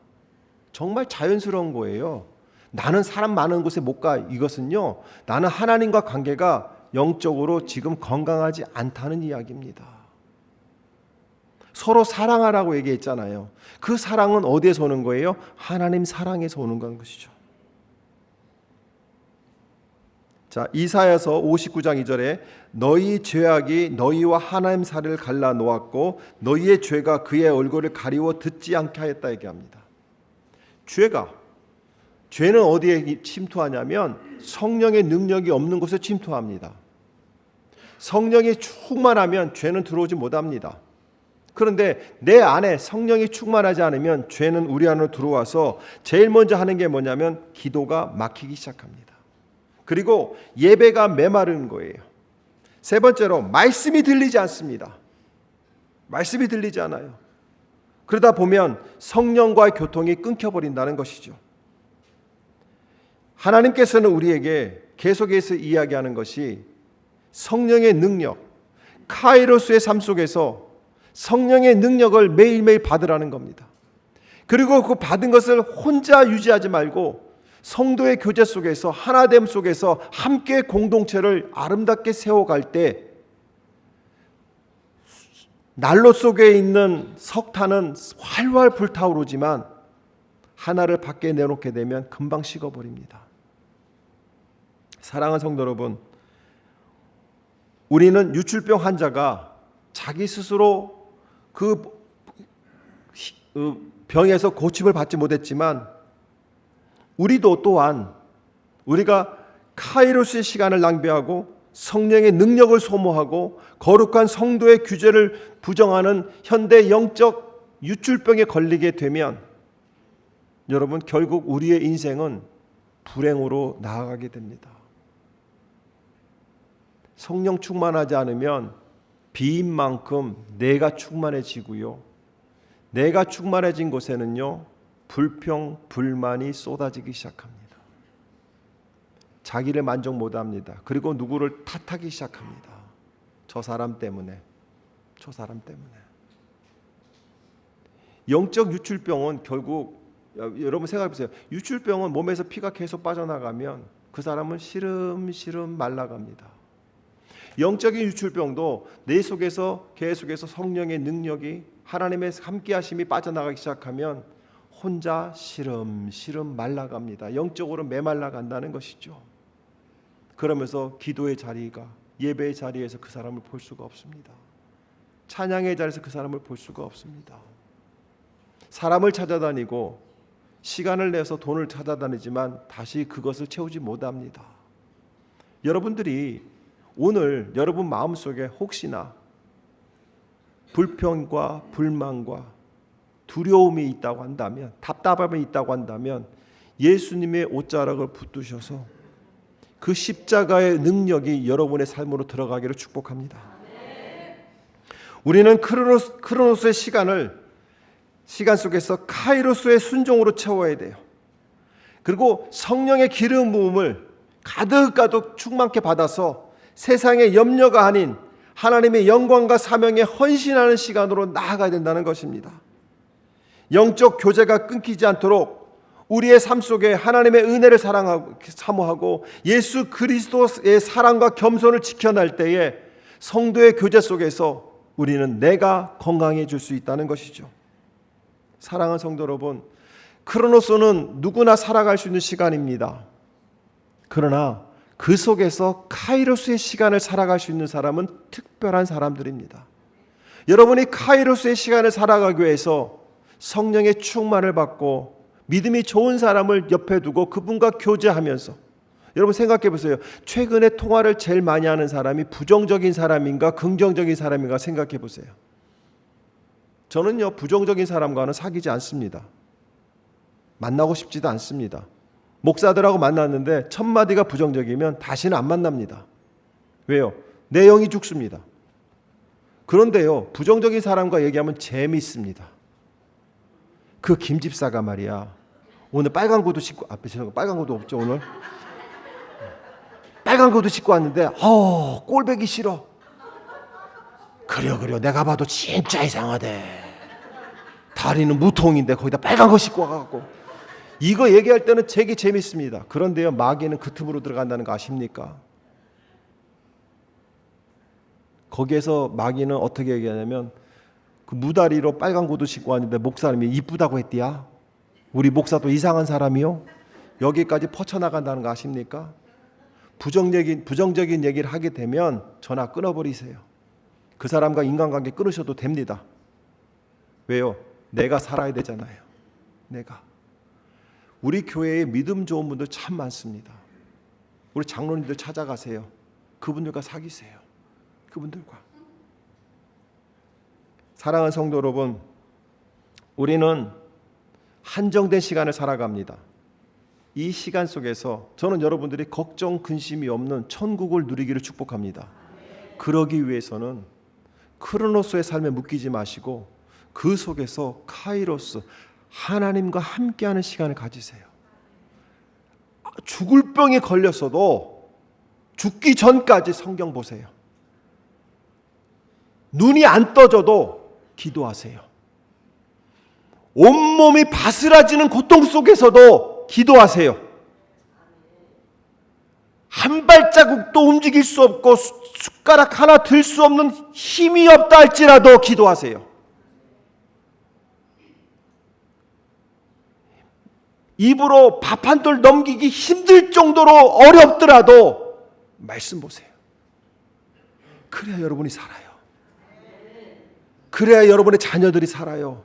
정말 자연스러운 거예요. 나는 사람 많은 곳에 못 가. 이것은요, 나는 하나님과 관계가 영적으로 지금 건강하지 않다는 이야기입니다. 서로 사랑하라고 얘기했잖아요. 그 사랑은 어디에서 오는 거예요? 하나님 사랑에서 오는 것이죠. 자, 이사야서 59장 2절에 너희 죄악이 너희와 하나님 사이를 갈라 놓았고 너희의 죄가 그의 얼굴을 가리워 듣지 않게 하였다 얘기합니다. 죄는 어디에 침투하냐면 성령의 능력이 없는 곳에 침투합니다. 성령이 충만하면 죄는 들어오지 못합니다. 그런데 내 안에 성령이 충만하지 않으면 죄는 우리 안으로 들어와서 제일 먼저 하는 게 뭐냐면 기도가 막히기 시작합니다. 그리고 예배가 메마른 거예요. 세 번째로 말씀이 들리지 않습니다. 말씀이 들리지 않아요. 그러다 보면 성령과의 교통이 끊겨버린다는 것이죠. 하나님께서는 우리에게 계속해서 이야기하는 것이 성령의 능력, 카이로스의 삶 속에서 성령의 능력을 매일매일 받으라는 겁니다. 그리고 그 받은 것을 혼자 유지하지 말고 성도의 교제 속에서 하나됨 속에서 함께 공동체를 아름답게 세워갈 때 난로 속에 있는 석탄은 활활 불타오르지만 하나를 밖에 내놓게 되면 금방 식어버립니다. 사랑하는 성도 여러분, 우리는 유출병 환자가 자기 스스로 그 병에서 고침을 받지 못했지만 우리도 또한 우리가 카이로스의 시간을 낭비하고 성령의 능력을 소모하고 거룩한 성도의 규제를 부정하는 현대 영적 유출병에 걸리게 되면 여러분 결국 우리의 인생은 불행으로 나아가게 됩니다. 성령 충만하지 않으면 비인 만큼 내가 충만해지고요. 내가 충만해진 곳에는요, 불평, 불만이 쏟아지기 시작합니다. 자기를 만족 못합니다. 그리고 누구를 탓하기 시작합니다. 저 사람 때문에, 저 사람 때문에. 영적 유출병은 결국 여러분 생각해 보세요. 유출병은 몸에서 피가 계속 빠져나가면 그 사람은 시름시름 말라갑니다. 영적인 유출병도 내 속에서 계속해서 성령의 능력이 하나님의 함께하심이 빠져나가기 시작하면 혼자 시름시름 말라갑니다. 영적으로 메말라간다는 것이죠. 그러면서 기도의 자리가 예배의 자리에서 그 사람을 볼 수가 없습니다. 찬양의 자리에서 그 사람을 볼 수가 없습니다. 사람을 찾아다니고 시간을 내서 돈을 찾아다니지만 다시 그것을 채우지 못합니다. 여러분들이 오늘 여러분 마음속에 혹시나 불평과 불만과 두려움이 있다고 한다면, 답답함이 있다고 한다면 예수님의 옷자락을 붙드셔서 그 십자가의 능력이 여러분의 삶으로 들어가기를 축복합니다. 우리는 크로노스의 시간 속에서 카이로스의 순종으로 채워야 돼요. 그리고 성령의 기름 부음을 가득 충만케 받아서 세상의 염려가 아닌 하나님의 영광과 사명에 헌신하는 시간으로 나아가야 된다는 것입니다. 영적 교제가 끊기지 않도록 우리의 삶 속에 하나님의 은혜를 사모하고 예수 그리스도의 사랑과 겸손을 지켜낼 때에 성도의 교제 속에서 우리는 내가 건강해질 수 있다는 것이죠. 사랑하는 성도 여러분, 크로노스는 누구나 살아갈 수 있는 시간입니다. 그러나 그 속에서 카이로스의 시간을 살아갈 수 있는 사람은 특별한 사람들입니다. 여러분이 카이로스의 시간을 살아가기 위해서 성령의 충만을 받고 믿음이 좋은 사람을 옆에 두고 그분과 교제하면서, 여러분 생각해 보세요. 최근에 통화를 제일 많이 하는 사람이 부정적인 사람인가 긍정적인 사람인가 생각해 보세요. 저는요, 부정적인 사람과는 사귀지 않습니다. 만나고 싶지도 않습니다. 목사들하고 만났는데 첫 마디가 부정적이면 다시는 안 만납니다. 왜요? 내 영이 죽습니다. 그런데요, 부정적인 사람과 얘기하면 재미있습니다. 그 김 집사가 말이야, 오늘 빨간 구두 신고, 앞에 빨간 구두 없죠 오늘? 빨간 구두 신고 왔는데 꼴배기 싫어. 그래요 내가 봐도 진짜 이상하대. 다리는 무통인데 거기다 빨간 거 신고 와갖고. 이거 얘기할 때는 되게 재밌습니다. 그런데요, 마귀는 그 틈으로 들어간다는 거 아십니까? 거기에서 마귀는 어떻게 얘기하냐면, 그 무다리로 빨간 구두 신고 왔는데 목사님이 이쁘다고 했디야. 우리 목사도 이상한 사람이요. 여기까지 퍼쳐나간다는 거 아십니까? 부정적인 얘기를 하게 되면 전화 끊어버리세요. 그 사람과 인간관계 끊으셔도 됩니다. 왜요? 내가 살아야 되잖아요. 내가. 우리 교회에 믿음 좋은 분들 참 많습니다. 우리 장로님들 찾아가세요. 그분들과 사귀세요. 그분들과. 사랑하는 성도 여러분, 우리는 한정된 시간을 살아갑니다. 이 시간 속에서 저는 여러분들이 걱정, 근심이 없는 천국을 누리기를 축복합니다. 그러기 위해서는 크로노스의 삶에 묶이지 마시고 그 속에서 카이로스, 하나님과 함께하는 시간을 가지세요. 죽을 병에 걸렸어도 죽기 전까지 성경 보세요. 눈이 안 떠져도 기도하세요. 온몸이 바스라지는 고통 속에서도 기도하세요. 한 발자국도 움직일 수 없고 숟가락 하나 들 수 없는 힘이 없다 할지라도 기도하세요. 입으로 밥 한 돌 넘기기 힘들 정도로 어렵더라도 말씀 보세요. 그래야 여러분이 살아요. 그래야 여러분의 자녀들이 살아요.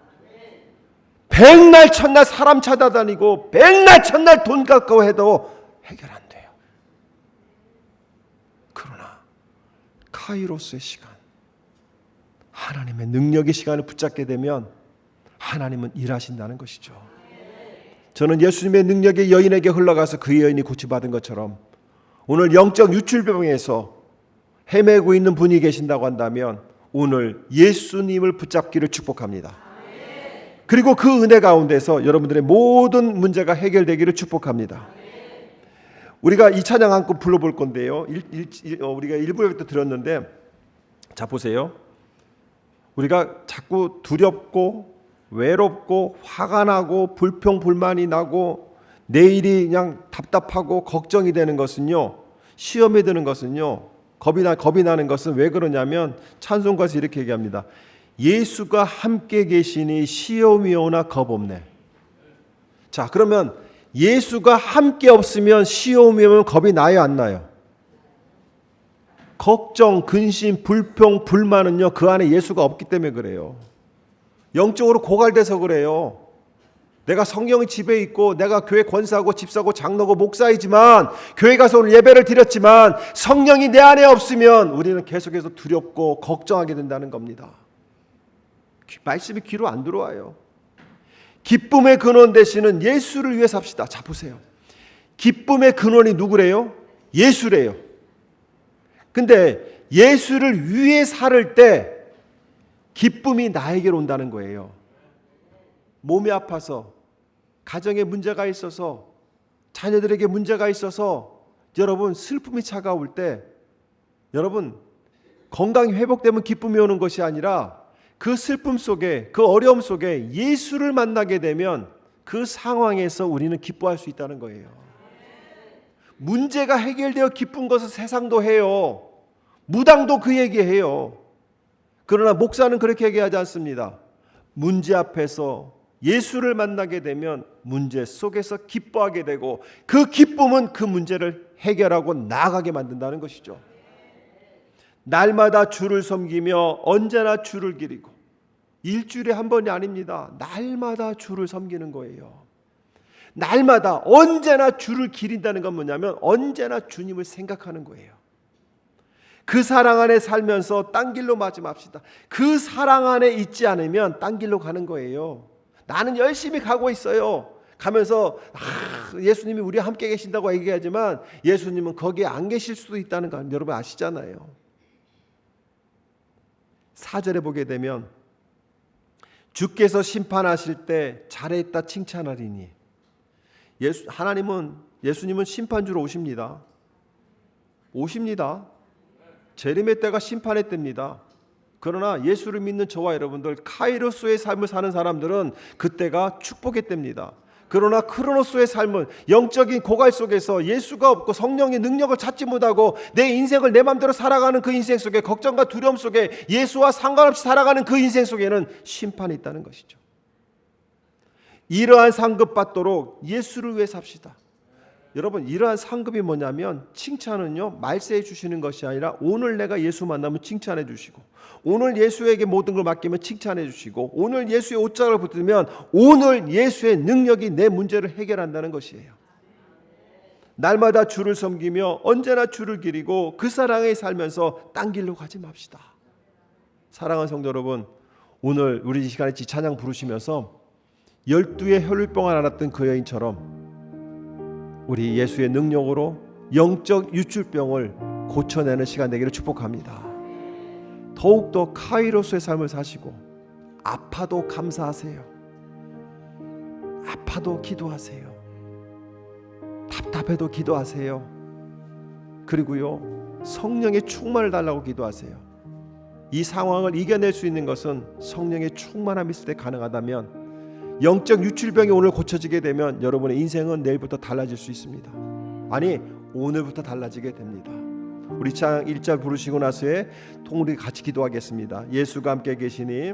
백날 첫날 사람 찾아다니고 백날 첫날 돈 갖고 해도 해결 안 돼요. 그러나 카이로스의 시간, 하나님의 능력의 시간을 붙잡게 되면 하나님은 일하신다는 것이죠. 저는 예수님의 능력이 여인에게 흘러가서 그 여인이 고치받은 것처럼 오늘 영적 유출병에서 헤매고 있는 분이 계신다고 한다면 오늘 예수님을 붙잡기를 축복합니다. 그리고 그 은혜 가운데서 여러분들의 모든 문제가 해결되기를 축복합니다. 우리가 이 찬양 한곡 불러볼 건데요. 우리가 1부에부터 들었는데, 자 보세요. 우리가 자꾸 두렵고 외롭고 화가 나고 불평불만이 나고 내일이 그냥 답답하고 걱정이 되는 것은요, 시험에 드는 것은요, 겁이 나는 것은 왜 그러냐면 찬송가에서 이렇게 얘기합니다. 예수가 함께 계시니 시험이 오나 겁 없네. 자, 그러면 예수가 함께 없으면 시험이 오면 겁이 나요, 안 나요? 걱정, 근심, 불평, 불만은요, 그 안에 예수가 없기 때문에 그래요. 영적으로 고갈돼서 그래요. 내가 성령이 집에 있고 내가 교회 권사고 집사고 장로고 목사이지만 교회 가서 오늘 예배를 드렸지만 성령이 내 안에 없으면 우리는 계속해서 두렵고 걱정하게 된다는 겁니다. 말씀이 귀로 안 들어와요. 기쁨의 근원 되시는 예수를 위해 삽시다. 자 보세요. 기쁨의 근원이 누구래요? 예수래요. 근데 예수를 위해 살을 때 기쁨이 나에게로 온다는 거예요. 몸이 아파서, 가정에 문제가 있어서, 자녀들에게 문제가 있어서 여러분 슬픔이 차가울 때 여러분 건강이 회복되면 기쁨이 오는 것이 아니라 그 슬픔 속에, 그 어려움 속에 예수를 만나게 되면 그 상황에서 우리는 기뻐할 수 있다는 거예요. 문제가 해결되어 기쁜 것을 세상도 해요. 무당도 그 얘기해요. 그러나 목사는 그렇게 얘기하지 않습니다. 문제 앞에서 예수를 만나게 되면 문제 속에서 기뻐하게 되고 그 기쁨은 그 문제를 해결하고 나아가게 만든다는 것이죠. 날마다 주를 섬기며 언제나 주를 기리고, 일주일에 한 번이 아닙니다. 날마다 주를 섬기는 거예요. 날마다 언제나 주를 기린다는 건 뭐냐면 언제나 주님을 생각하는 거예요. 그 사랑 안에 살면서 딴 길로 가지 맙시다. 그 사랑 안에 있지 않으면 딴 길로 가는 거예요. 나는 열심히 가고 있어요. 가면서 예수님이 우리와 함께 계신다고 얘기하지만 예수님은 거기에 안 계실 수도 있다는 거 여러분 아시잖아요. 4절에 보게 되면 주께서 심판하실 때 잘했다 칭찬하리니, 예수님은 심판주로 오십니다. 재림의 때가 심판의 때입니다. 그러나 예수를 믿는 저와 여러분들, 카이로스의 삶을 사는 사람들은 그때가 축복의 때입니다. 그러나 크로노스의 삶은 영적인 고갈 속에서 예수가 없고 성령의 능력을 찾지 못하고 내 인생을 내 마음대로 살아가는 그 인생 속에, 걱정과 두려움 속에 예수와 상관없이 살아가는 그 인생 속에는 심판이 있다는 것이죠. 이러한 상급 받도록 예수를 위해 삽시다. 여러분, 이러한 상급이 뭐냐면 칭찬은요 말세해 주시는 것이 아니라 오늘 내가 예수 만나면 칭찬해 주시고, 오늘 예수에게 모든 걸 맡기면 칭찬해 주시고, 오늘 예수의 옷장을 붙들면 오늘 예수의 능력이 내 문제를 해결한다는 것이에요. 날마다 주를 섬기며 언제나 주를 기리고 그 사랑에 살면서 딴 길로 가지 맙시다. 사랑하는 성도 여러분, 오늘 우리 이 시간에 찬양 부르시면서 12의 혈류병을 앓았던 그 여인처럼 우리 예수의 능력으로 영적 유출병을 고쳐내는 시간 되기를 축복합니다. 더욱더 카이로스의 삶을 사시고 아파도 감사하세요. 아파도 기도하세요. 답답해도 기도하세요. 그리고요 성령의 충만을 달라고 기도하세요. 이 상황을 이겨낼 수 있는 것은 성령의 충만함이 있을 때 가능하다면 영적 유출병이 오늘 고쳐지게 되면 여러분의 인생은 내일부터 달라질 수 있습니다. 아니 오늘부터 달라지게 됩니다. 우리 찬양 1절 부르시고 나서에 우리 같이 기도하겠습니다. 예수가 함께 계시니